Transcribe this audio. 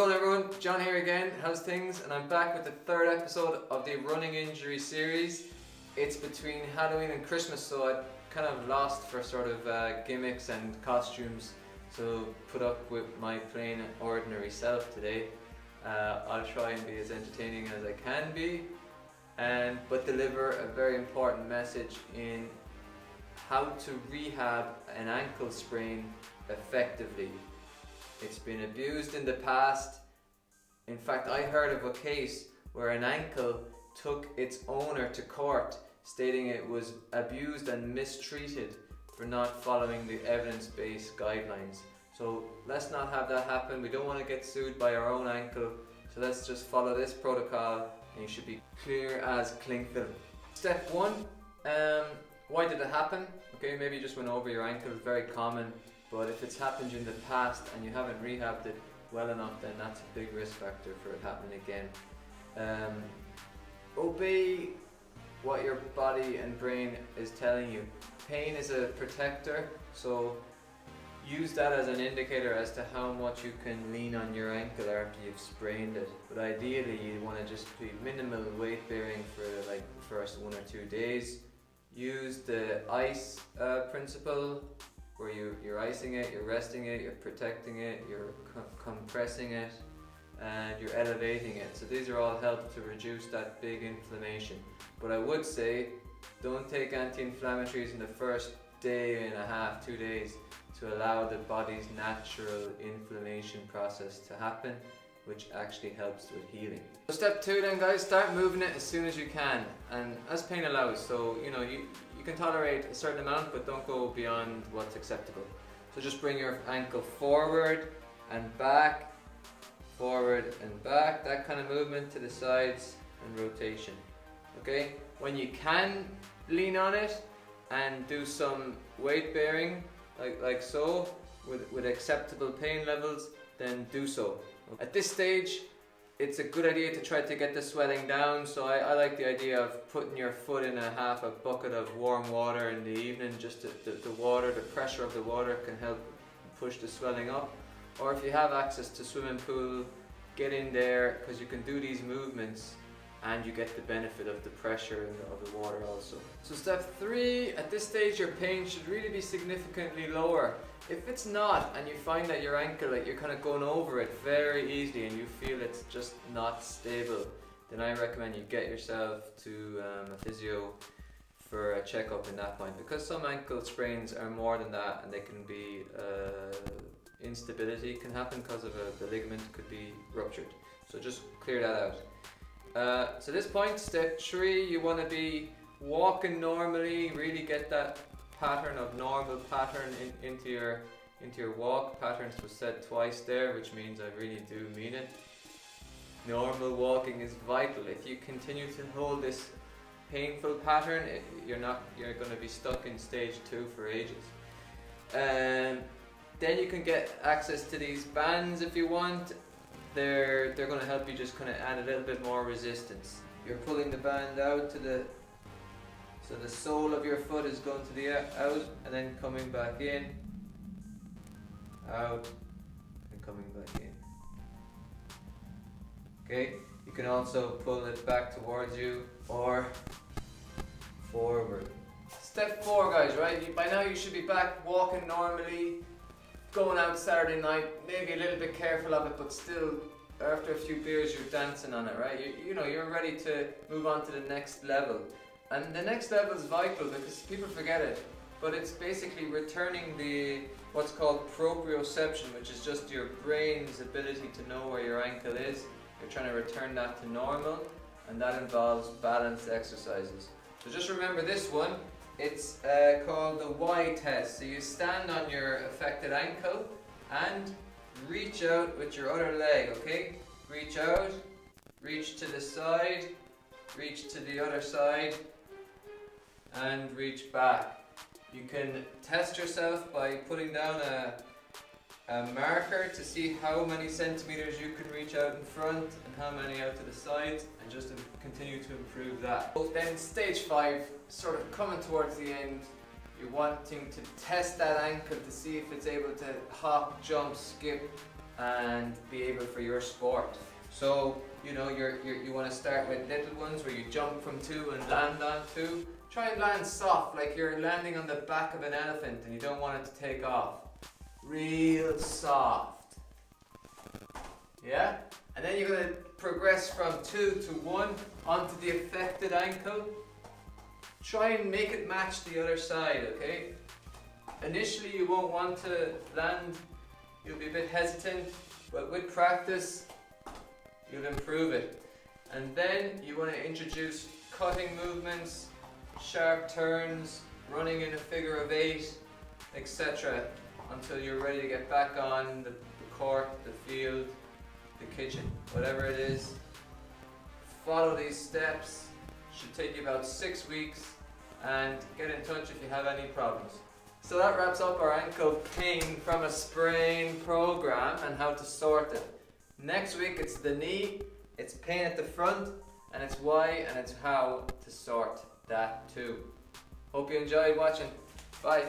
going everyone? John here again, how's things? And I'm back with the third episode of the running injury series. It's between Halloween and Christmas, so I kind of lost for sort of gimmicks and costumes, so put up with my plain ordinary self today. I'll try and be as entertaining as I can be, but deliver a very important message in how to rehab an ankle sprain effectively. It's been abused in the past. In fact, I heard of a case where an ankle took its owner to court, stating it was abused and mistreated for not following the evidence-based guidelines. So let's not have that happen. We don't want to get sued by our own ankle, so let's just follow this protocol and you should be clear as cling film. Step one, why did it happen? Okay, maybe you just went over your ankle, it's very common. But if it's happened in the past and you haven't rehabbed it well enough, then that's a big risk factor for it happening again. Obey what your body and brain is telling you. Pain is a protector, so use that as an indicator as to how much you can lean on your ankle after you've sprained it. But ideally you want to just be minimal weight bearing for like the first 1 or 2 days. Use the ice principle, where you're icing it, you're resting it, you're protecting it, you're compressing it, and you're elevating it. So these are all help to reduce that big inflammation. But I would say, don't take anti-inflammatories in the first day and a half, 2 days, to allow the body's natural inflammation process to happen, which actually helps with healing. So step 2 then guys, start moving it as soon as you can, and as pain allows. So you can tolerate a certain amount, but don't go beyond what's acceptable. So just bring your ankle forward and back, that kind of movement to the sides and rotation. Okay, when you can lean on it and do some weight bearing, like so, with acceptable pain levels, then do so. At this stage, it's a good idea to try to get the swelling down, so I like the idea of putting your foot in half a bucket of warm water in the evening. Just the pressure of the water can help push the swelling up. Or if you have access to swimming pool, get in there, because you can do these movements and you get the benefit of the pressure of the water also. So step 3, at this stage your pain should really be significantly lower. If it's not, and you find that your ankle, like you're kind of going over it very easily and you feel it's just not stable, then I recommend you get yourself to a physio for a checkup in that point, because some ankle sprains are more than that, and they can be instability can happen because of the ligament could be ruptured. So just clear that out. So this point, step 3, you want to be walking normally, really get that pattern of normal pattern into your walk. Patterns was said twice there, which means I really do mean it. Normal walking is vital. If you continue to hold this painful pattern, you're going to be stuck in stage 2 for ages. Then you can get access to these bands if you want. They're going to help you just kind of add a little bit more resistance. You're pulling the band out so the sole of your foot is going to the out and then coming back in, out and coming back in. Okay, you can also pull it back towards you or forward. Step 4 guys, right? By now you should be back walking normally, going out Saturday night, maybe a little bit careful of it, but still after a few beers you're dancing on it, right? You're ready to move on to the next level. And the next level is vital because people forget it, but it's basically returning what's called proprioception, which is just your brain's ability to know where your ankle is. You're trying to return that to normal, and that involves balanced exercises. So just remember this one. It's called the Y test. So you stand on your affected ankle and reach out with your other leg, okay? Reach out, reach to the side, reach to the other side, and reach back. You can test yourself by putting down a marker to see how many centimeters you can reach out in front and how many out to the sides, and just to continue to improve that. Then stage 5, sort of coming towards the end, you're wanting to test that ankle to see if it's able to hop, jump, skip, and be able for your sport. So, you know, you want to start with little ones where you jump from 2 and land on 2. Try and land soft, like you're landing on the back of an elephant and you don't want it to take off. Real soft. Yeah? And then you're going to progress from 2 to 1 onto the affected ankle. Try and make it match the other side, okay? Initially you won't want to land, you'll be a bit hesitant, but with practice you'll improve it. And then you want to introduce cutting movements, sharp turns, running in a figure of 8, etc. until you're ready to get back on the court, the field, the kitchen, whatever it is. Follow these steps. Should take you about 6 weeks, and get in touch if you have any problems. So that wraps up our ankle pain from a sprain program and how to sort it. Next week it's the knee, it's pain at the front, and it's why and it's how to sort that too. Hope you enjoyed watching. Bye.